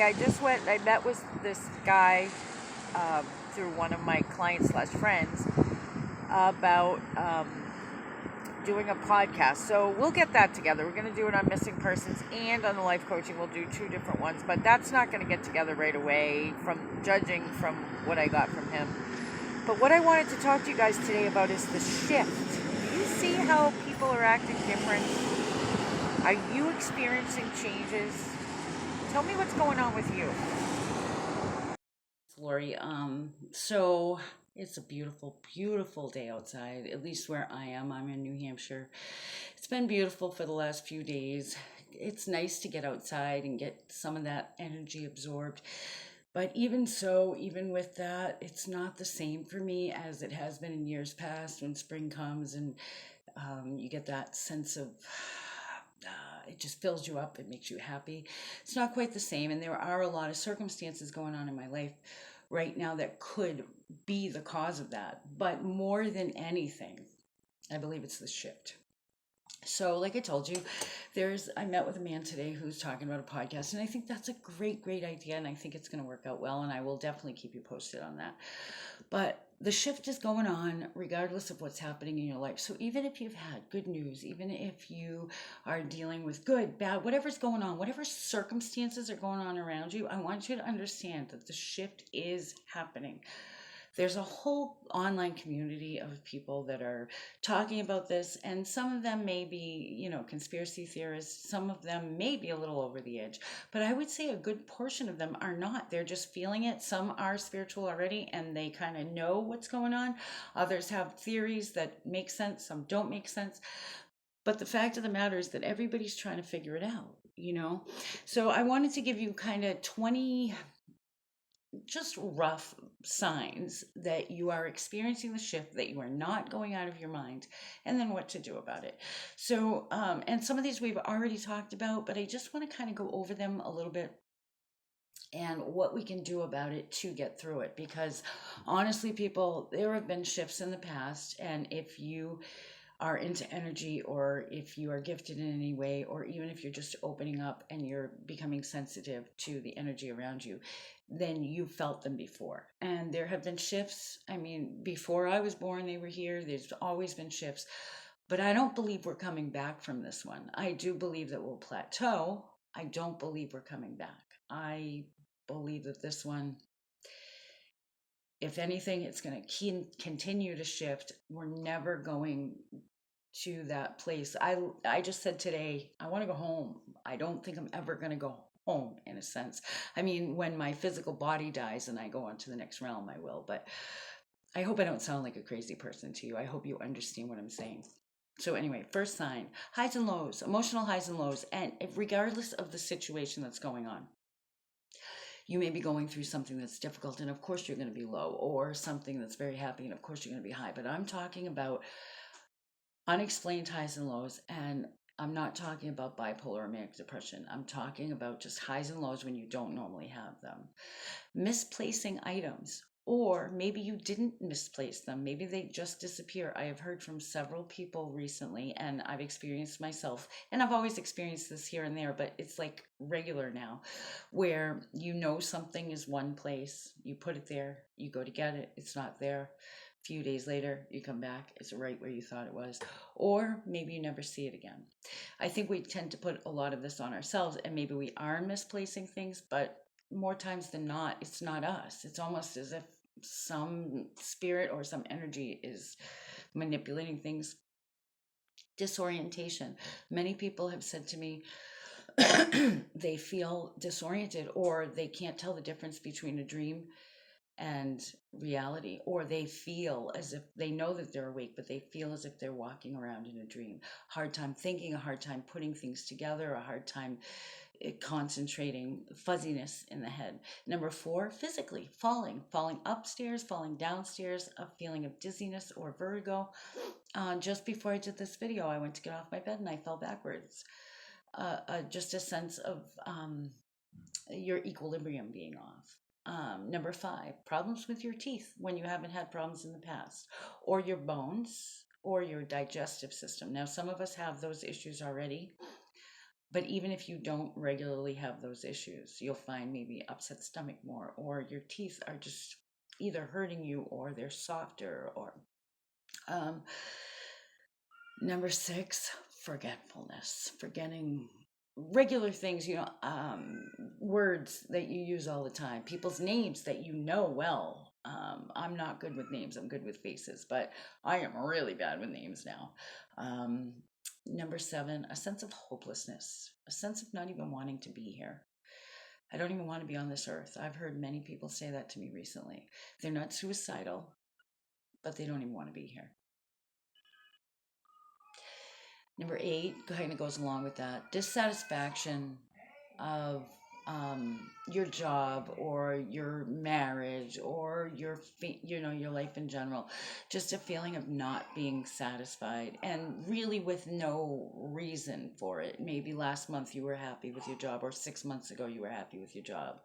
I met with this guy through one of my clients slash friends about doing a podcast. So we'll get that together. We're going to do it on missing persons and on the life coaching. We'll do two different ones, but that's not going to get together right away from judging from what I got from him. But what I wanted to talk to you guys today about is the shift. Do you see how people are acting different? Are you experiencing changes? Tell me what's going on with you. Lori. So it's a beautiful, beautiful day outside, at least where I am. I'm in New Hampshire. It's been beautiful for the last few days. It's nice to get outside and get some of that energy absorbed. But even so, even with that, it's not the same for me as it has been in years past when spring comes and you get that sense of it just fills you up, it makes you happy. It's not quite the same, and there are a lot of circumstances going on in my life right now that could be the cause of that. But more than anything, I believe it's the shift. So, like I told you, I met with a man today who's talking about a podcast, and I think that's a great, great idea, and I think it's going to work out well, and I will definitely keep you posted on that. But the shift is going on regardless of what's happening in your life. So even if you've had good news, even if you are dealing with good, bad, whatever's going on, whatever circumstances are going on around you, I want you to understand that the shift is happening. There's a whole online community of people that are talking about this, and some of them may be, conspiracy theorists. Some of them may be a little over the edge, but I would say a good portion of them are not. They're just feeling it. Some are spiritual already and they kind of know what's going on. Others have theories that make sense, some don't make sense. But the fact of the matter is that everybody's trying to figure it out. So I wanted to give you kind of 20 just rough signs that you are experiencing the shift, that you are not going out of your mind, and then what to do about it. So, and some of these we've already talked about, but I just want to kind of go over them a little bit and what we can do about it to get through it. Because honestly, people, there have been shifts in the past, and if you are into energy, or if you are gifted in any way, or even if you're just opening up and you're becoming sensitive to the energy around you, then you felt them before. And there have been shifts. I mean, before I was born, they were here. There's always been shifts. But I don't believe we're coming back from this one. I do believe that we'll plateau. I don't believe we're coming back. I believe that this one, if anything, it's going to continue to shift. We're never going to that place. I just said today, I want to go home. I don't think I'm ever going to go home, in a sense. I mean, when my physical body dies and I go on to the next realm, I will. But I hope I don't sound like a crazy person to you. I hope you understand what I'm saying. So anyway, first sign, highs and lows, emotional highs and lows, and regardless of the situation that's going on. You may be going through something that's difficult, and of course you're going to be low, or something that's very happy, and of course you're going to be high. But I'm talking about unexplained highs and lows, and I'm not talking about bipolar or manic depression. I'm talking about just highs and lows when you don't normally have them. Misplacing items, or maybe you didn't misplace them. Maybe they just disappear. I have heard from several people recently, and I've experienced myself, and I've always experienced this here and there, but it's like regular now, where something is one place, you put it there, you go to get it, it's not there. Few days later, you come back, it's right where you thought it was, or maybe you never see it again. I think we tend to put a lot of this on ourselves, and maybe we are misplacing things, but more times than not, it's not us. It's almost as if some spirit or some energy is manipulating things. Disorientation. Many people have said to me they feel disoriented, or they can't tell the difference between a dream and reality, or they feel as if they know that they're awake, but they feel as if they're walking around in a dream. Hard time thinking, a hard time putting things together, a hard time concentrating, fuzziness in the head. Number 4, physically falling upstairs, falling downstairs, a feeling of dizziness or vertigo. Just before I did this video, I went to get off my bed and I fell backwards. Just a sense of your equilibrium being off. Number 5, problems with your teeth when you haven't had problems in the past, or your bones, or your digestive system. Now, some of us have those issues already. But even if you don't regularly have those issues, you'll find maybe upset stomach more, or your teeth are just either hurting you or they're softer, or um, number six, forgetfulness, forgetting regular things, words that you use all the time, people's names that you know well. I'm not good with names, I'm good with faces, but I am really bad with names now. Um, Number seven, a sense of hopelessness, a sense of not even wanting to be here. I don't even want to be on this earth. I've heard many people say that to me recently. They're not suicidal, but they don't even want to be here. Number eight kind of goes along with that, dissatisfaction of your job or your marriage or your life in general, just a feeling of not being satisfied and really with no reason for it. Maybe last month you were happy with your job, or 6 months ago you were happy with your job,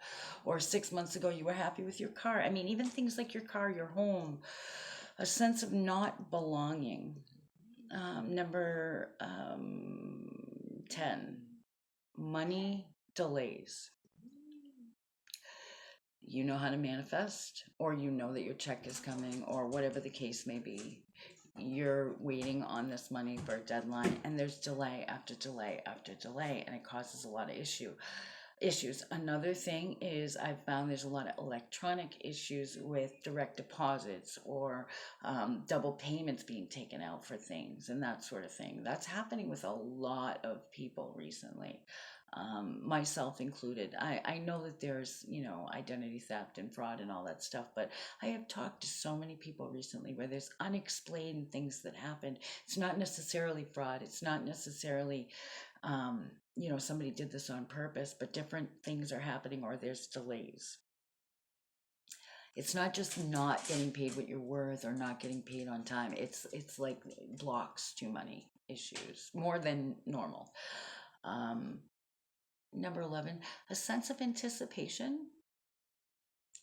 or 6 months ago you were happy with your car. I mean, even things like your car, your home, a sense of not belonging. Number 10, money delays. You know how to manifest, or you know that your check is coming, or whatever the case may be. You're waiting on this money for a deadline, and there's delay after delay after delay, and it causes a lot of issues. Another thing is I've found there's a lot of electronic issues with direct deposits, or double payments being taken out for things and that sort of thing. That's happening with a lot of people recently, myself included. I know that there's, identity theft and fraud and all that stuff, but I have talked to so many people recently where there's unexplained things that happened. It's not necessarily fraud. It's not necessarily somebody did this on purpose, but different things are happening, or there's delays. It's not just not getting paid what you're worth or not getting paid on time. It's like blocks to money issues more than normal. Um, Number 11, a sense of anticipation,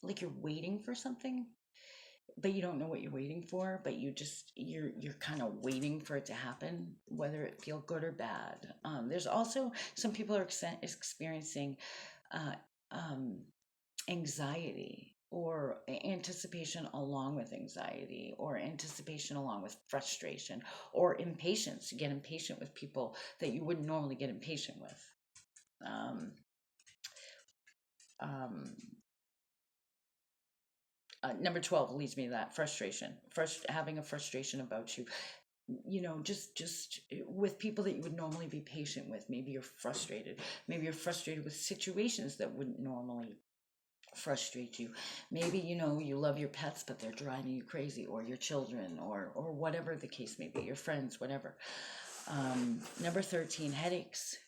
like you're waiting for something, but you don't know what you're waiting for, but you're kind of waiting for it to happen, whether it feel good or bad. There's also some people are experiencing uh, um, anxiety, or anticipation along with anxiety, or anticipation along with frustration, or impatience. You get impatient with people that you wouldn't normally get impatient with. Um, um, Number 12 leads me to that frustration, having a frustration about you, just with people that you would normally be patient with. Maybe you're frustrated with situations that wouldn't normally frustrate you. Maybe you love your pets, but they're driving you crazy, or your children, or whatever the case may be, your friends, whatever. Number 13, headaches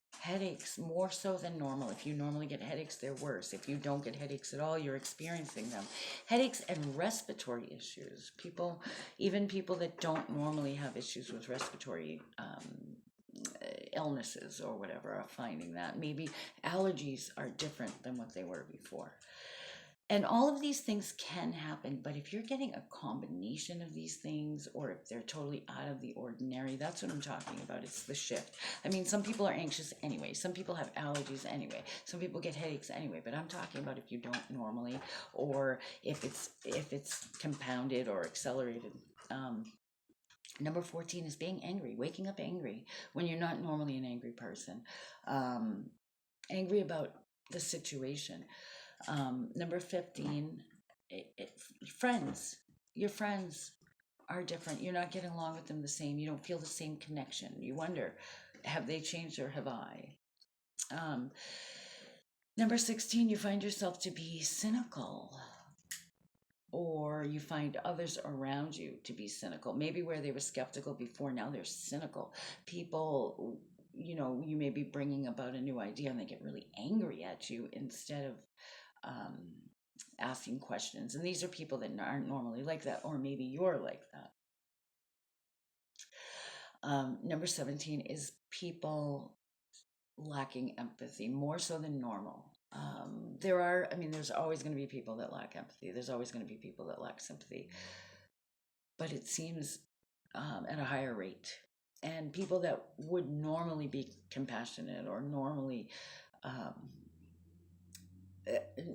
more so than normal. If you normally get headaches, they're worse. If you don't get headaches at all, you're experiencing them. Headaches and respiratory issues. Even people that don't normally have issues with respiratory illnesses or whatever, are finding that maybe allergies are different than what they were before. And all of these things can happen, but if you're getting a combination of these things, or if they're totally out of the ordinary, that's what I'm talking about. It's the shift. I mean, some people are anxious anyway. Some people have allergies anyway. Some people get headaches anyway. But I'm talking about if you don't normally, or if it's compounded or accelerated. Number 14 is being angry, waking up angry when you're not normally an angry person, angry about the situation. Number 15, friends. Your friends are different. You're not getting along with them the same. You don't feel the same connection. You wonder, have they changed or have I? Um, Number 16, you find yourself to be cynical, or you find others around you to be cynical. Maybe where they were skeptical before, now they're cynical. People, you may be bringing about a new idea and they get really angry at you instead of um, asking questions. And these are people that aren't normally like that, or maybe you're like that. Number 17 is people lacking empathy more so than normal. There's always going to be people that lack empathy. There's always going to be people that lack sympathy. But it seems at a higher rate. And people that would normally be compassionate or um,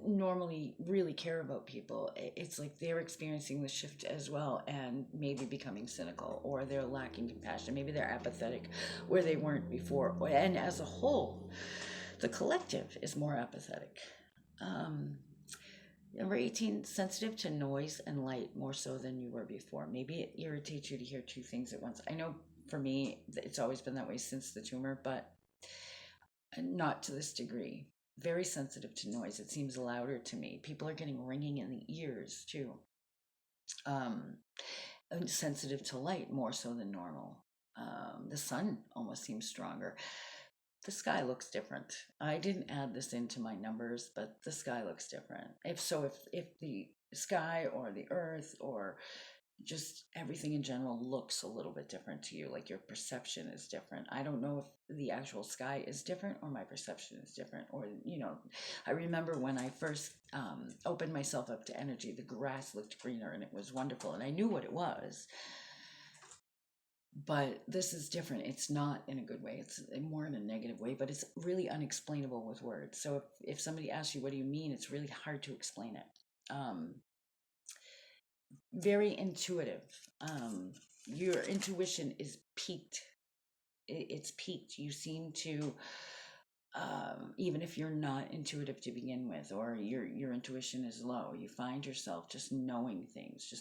normally really care about people, it's like they're experiencing the shift as well, and maybe becoming cynical, or they're lacking compassion, maybe they're apathetic where they weren't before. And as a whole, the collective is more apathetic. um, Number 18, sensitive to noise and light more so than you were before. Maybe it irritates you to hear two things at once. I know for me, it's always been that way since the tumor, but not to this degree. Very sensitive to noise. It seems louder to me. People are getting ringing in the ears too. Um, and sensitive to light more so than normal. The sun almost seems stronger. The sky looks different. I didn't add this into my numbers, but the sky looks different. If the sky or the earth or just everything in general looks a little bit different to you, like your perception is different. I don't know if the actual sky is different or my perception is different, or I remember when I first opened myself up to energy, the grass looked greener and it was wonderful, and I knew what it was. But this is different. It's not in a good way, it's more in a negative way, but it's really unexplainable with words. So if somebody asks you what do you mean, it's really hard to explain it. Very intuitive. Your intuition is peaked. It's peaked. You seem to, even if you're not intuitive to begin with, or your intuition is low, you find yourself just knowing things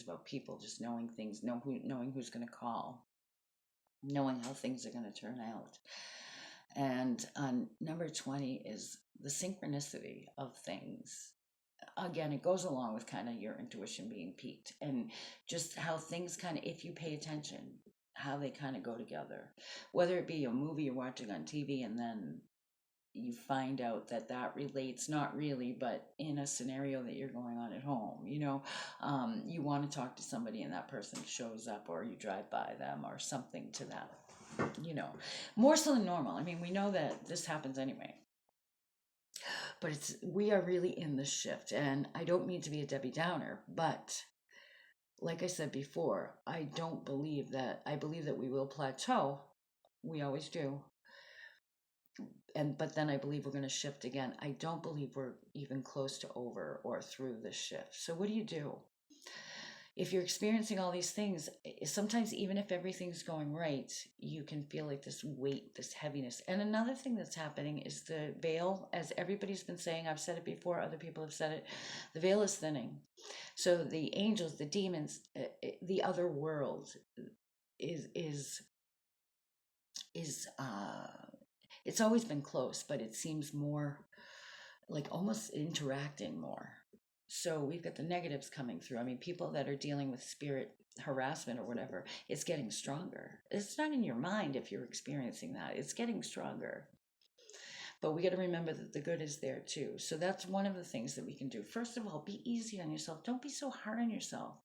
about people, just knowing things, knowing who's going to call, knowing how things are going to turn out. And number 20 is the synchronicity of things. Again, it goes along with kind of your intuition being peaked, and just how things kind of, if you pay attention, how they kind of go together. Whether it be a movie you're watching on TV and then you find out that relates, not really, but in a scenario that you're going on at home, you want to talk to somebody and that person shows up, or you drive by them or something to that, more so than normal. I mean, we know that this happens anyway, but we are really in the shift. And I don't mean to be a Debbie Downer, but like I said before, I believe that we will plateau. We always do. But then I believe we're going to shift again. I don't believe we're even close to over or through the shift. So what do you do? If you're experiencing all these things, sometimes even if everything's going right, you can feel like this weight, this heaviness. And another thing that's happening is the veil, as everybody's been saying, I've said it before, other people have said it, the veil is thinning. So the angels, the demons, the other world is it's always been close, but it seems more like almost interacting more. So we've got the negatives coming through. I mean, people that are dealing with spirit harassment or whatever, it's getting stronger. It's not in your mind if you're experiencing that. It's getting stronger. But we got to remember that the good is there too. So that's one of the things that we can do. First of all, be easy on yourself. Don't be so hard on yourself.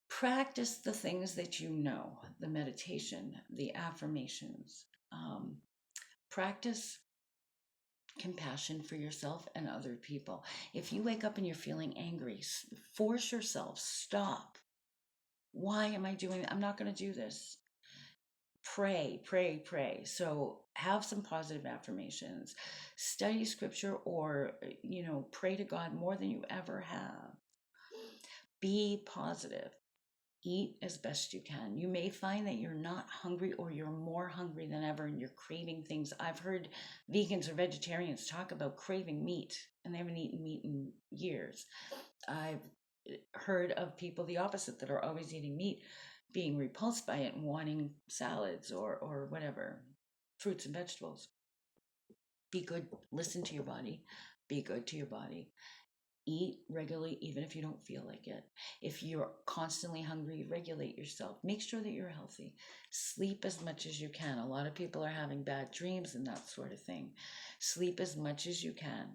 Practice the things that you know, the meditation, the affirmations. Practice compassion for yourself and other people. If you wake up and you're feeling angry, force yourself, stop. Why am I doing that? I'm not going to do this. Pray, pray, pray. So have some positive affirmations, study scripture, or, pray to God more than you ever have. Be positive. Eat as best you can. You may find that you're not hungry, or you're more hungry than ever and you're craving things. I've heard vegans or vegetarians talk about craving meat, and they haven't eaten meat in years. I've heard of people the opposite, that are always eating meat, being repulsed by it and wanting salads or whatever, fruits and vegetables. Be good. Listen to your body. Be good to your body. Eat regularly, even if you don't feel like it. If you're constantly hungry, regulate yourself. Make sure that you're healthy. Sleep as much as you can. A lot of people are having bad dreams and that sort of thing. Sleep as much as you can.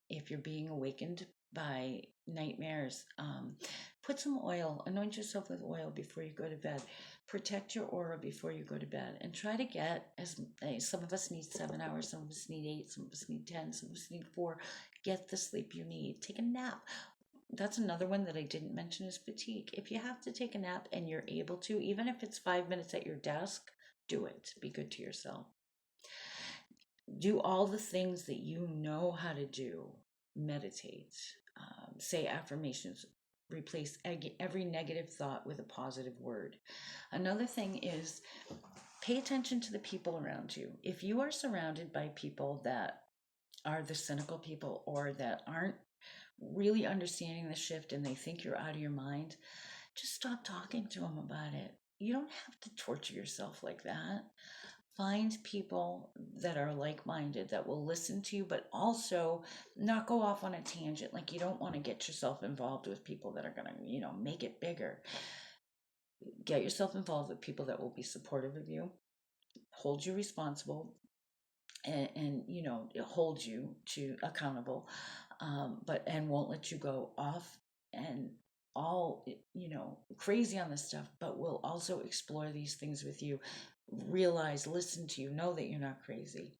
If you're being awakened by nightmares, put some oil, anoint yourself with oil before you go to bed. Protect your aura before you go to bed, and try to get some of us need 7 hours, some of us need 8, some of us need 10, some of us need 4. Get the sleep you need. Take a nap. That's another one that I didn't mention is fatigue. If you have to take a nap and you're able to, even if it's 5 minutes at your desk, do it. Be good to yourself. Do all the things that you know how to do. Meditate, say affirmations, replace every negative thought with a positive word. Another thing is pay attention to the people around you. If you are surrounded by people that are the cynical people or that aren't really understanding the shift and they think you're out of your mind, just stop talking to them about it. You don't have to torture yourself like that. Find people that are like-minded that will listen to you, but also not go off on a tangent. Like, you don't want to get yourself involved with people that are going to, make it bigger. Get yourself involved with people that will be supportive of you, hold you responsible, and hold you to accountable, but and won't let you go off and all crazy on this stuff, but will also explore these things with you, realize, listen to you, know that you're not crazy.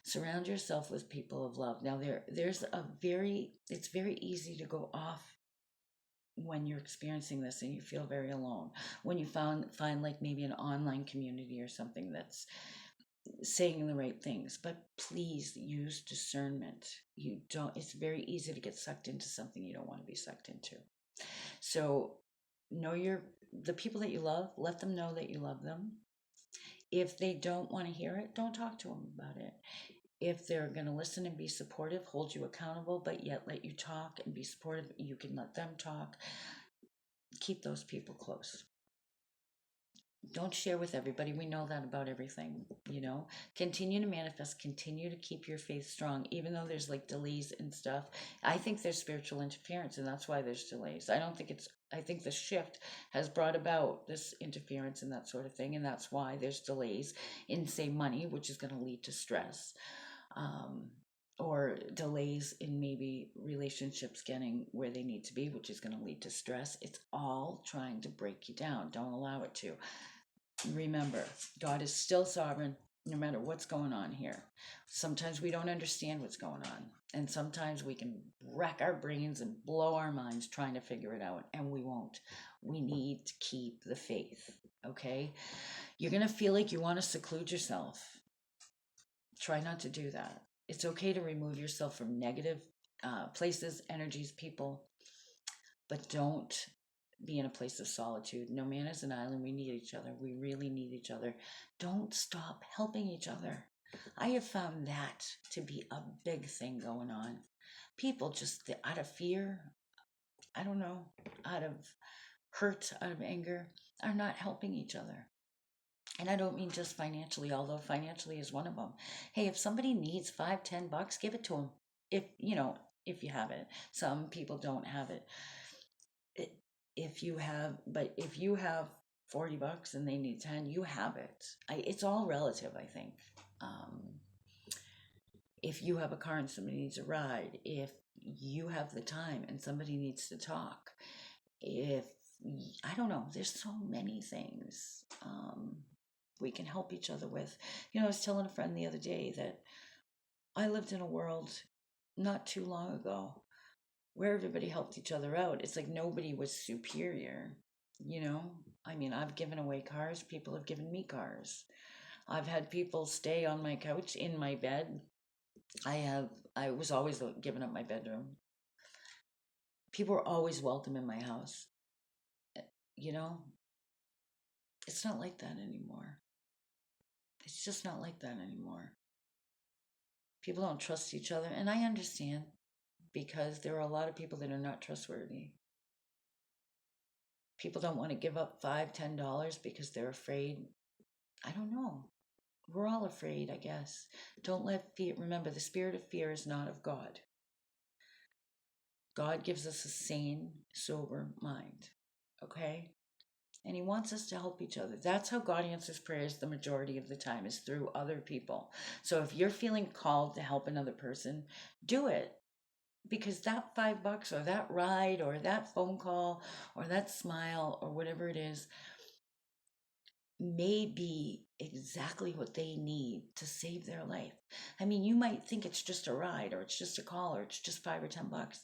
Surround yourself with people of love. Now it's very easy to go off when you're experiencing this and you feel very alone. When you find like maybe an online community or something that's saying the right things, but please use discernment. You don't It's very easy to get sucked into something you don't want to be sucked into. So know the people that you love, let them know that you love them. If they don't want to hear it, don't talk to them about it. If they're going to listen and be supportive, hold you accountable, but yet let you talk and be supportive, you can let them talk. Keep those people close. Don't share with everybody. We know that about everything, Continue to manifest, continue to keep your faith strong, even though there's like delays and stuff. I think there's spiritual interference, and that's why there's delays. I think the shift has brought about this interference and that sort of thing, and that's why there's delays in, say, money, which is going to lead to stress. Or delays in maybe relationships getting where they need to be, which is going to lead to stress. It's all trying to break you down. Don't allow it to. Remember, God is still sovereign no matter what's going on here. Sometimes we don't understand what's going on, and sometimes we can rack our brains and blow our minds trying to figure it out, and we won't. We need to keep the faith, okay? You're going to feel like you want to seclude yourself. Try not to do that. It's okay to remove yourself from negative places, energies, people, but don't be in a place of solitude. No man is an island. We need each other. We really need each other. Don't stop helping each other. I have found that to be a big thing going on. People just out of fear, I don't know, out of hurt, out of anger, are not helping each other. And I don't mean just financially, although financially is one of them. Hey, if somebody needs $5, $10, give it to them. If you have it. Some people don't have it. If you have $40 and they need 10, you have it. It's all relative, I think. If you have a car and somebody needs a ride, if you have the time and somebody needs to talk, if I don't know, there's so many things we can help each other with. I was telling a friend the other day that I lived in a world not too long ago where everybody helped each other out. It's like nobody was superior, I mean, I've given away cars, people have given me cars. I've had people stay on my couch, in my bed. I was always giving up my bedroom. People were always welcome in my house. You know, it's not like that anymore. It's just not like that anymore. People don't trust each other, and I understand because there are a lot of people that are not trustworthy. People don't want to give up $5, $10 because they're afraid. I don't know. We're all afraid, I guess. Don't let fear, remember, the spirit of fear is not of God. God gives us a sane, sober mind, okay? And he wants us to help each other. That's how God answers prayers the majority of the time, is through other people. So if you're feeling called to help another person, do it. Because that $5 or that ride or that phone call or that smile or whatever it is may be exactly what they need to save their life. I mean, you might think it's just a ride or it's just a call or it's just $5 or $10.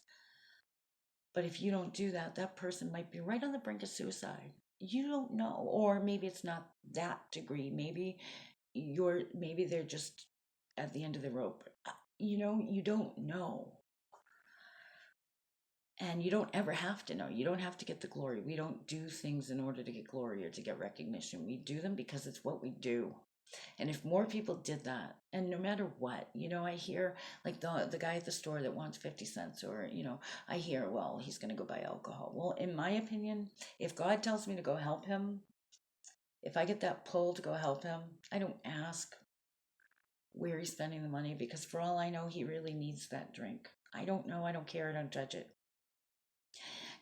But if you don't do that, that person might be right on the brink of suicide. You don't know. Or maybe it's not that degree. Maybe they're just at the end of the rope. You don't know. And you don't ever have to know. You don't have to get the glory. We don't do things in order to get glory or to get recognition. We do them because it's what we do. And if more people did that, and no matter what, I hear like the guy at the store that wants 50 cents, or, I hear, well, he's going to go buy alcohol. Well, in my opinion, if God tells me to go help him, if I get that pull to go help him, I don't ask where he's spending the money, because for all I know, he really needs that drink. I don't know. I don't care. I don't judge it.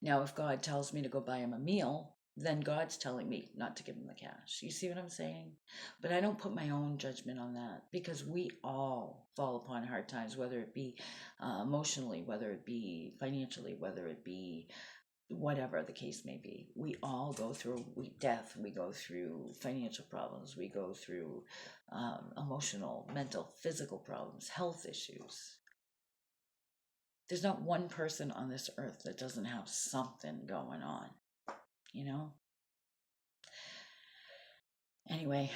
Now, if God tells me to go buy him a meal, then God's telling me not to give him the cash. You see what I'm saying? But I don't put my own judgment on that, because we all fall upon hard times, whether it be emotionally, whether it be financially, whether it be whatever the case may be. We all go through death, we go through financial problems, we go through emotional, mental, physical problems, health issues. There's not one person on this earth that doesn't have something going on, you know? Anyway,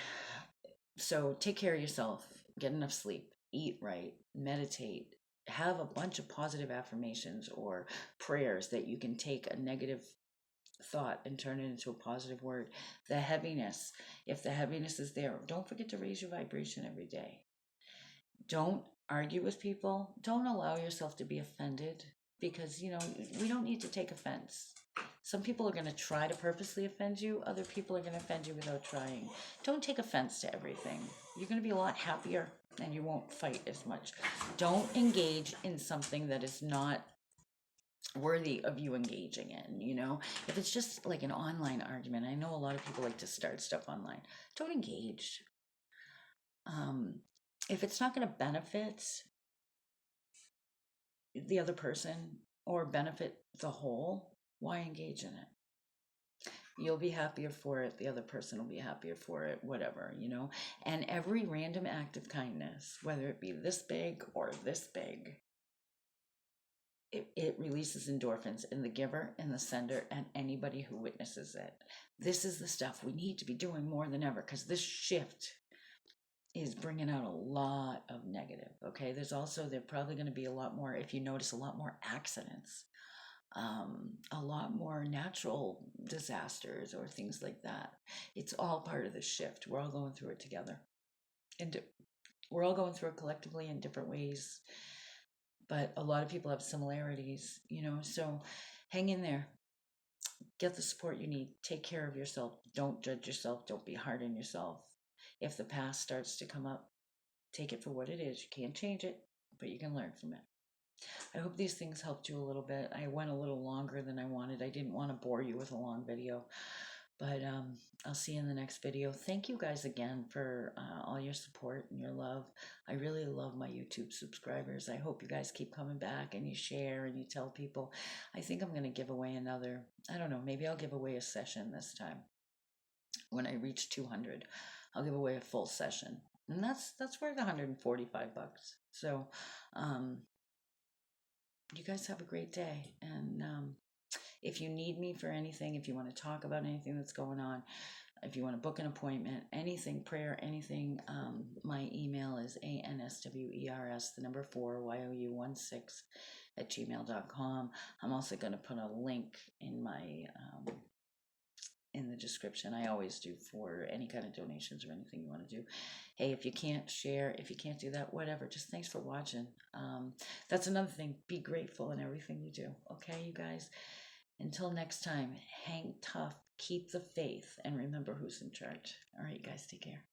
so take care of yourself, get enough sleep, eat right, meditate, have a bunch of positive affirmations or prayers that you can take a negative thought and turn it into a positive word. The heaviness, if the heaviness is there, don't forget to raise your vibration every day. Don't argue with people. Don't allow yourself to be offended, because, we don't need to take offense. Some people are going to try to purposely offend you. Other people are going to offend you without trying. Don't take offense to everything. You're going to be a lot happier and you won't fight as much. Don't engage in something that is not worthy of you engaging in. If it's just like an online argument, I know a lot of people like to start stuff online. Don't engage. If it's not going to benefit the other person or benefit the whole, why engage in it? You'll be happier for it, the other person will be happier for it, whatever. And every random act of kindness, whether it be this big or this big, it releases endorphins in the giver, in the sender, and anybody who witnesses it. This is the stuff we need to be doing more than ever, because this shift is bringing out a lot of negative. Okay, they're probably going to be a lot more, if you notice, a lot more accidents, a lot more natural disasters or things like that. It's all part of the shift. We're all going through it together, and we're all going through it collectively in different ways, but a lot of people have similarities, so hang in there, get the support you need, take care of yourself, don't judge yourself, don't be hard on yourself. If the past starts to come up, take it for what it is. You can't change it, but you can learn from it. I hope these things helped you a little bit. I went a little longer than I wanted. I didn't want to bore you with a long video, but I'll see you in the next video. Thank you guys again for all your support and your love. I really love my YouTube subscribers. I hope you guys keep coming back and you share and you tell people. I think I'm going to give away another, I don't know, maybe I'll give away a session this time. When I reach 200, I'll give away a full session. And that's worth $145. So, you guys have a great day. And if you need me for anything, if you want to talk about anything that's going on, if you want to book an appointment, anything, prayer, anything, my email is answers, the number 4, you16 @gmail.com. I'm also going to put a link in my in the description. I always do, for any kind of donations or anything you want to do. Hey, if you can't share, if you can't do that, whatever, just thanks for watching. That's another thing. Be grateful in everything you do. Okay, you guys? Until next time, hang tough, keep the faith, and remember who's in charge. All right, guys, take care.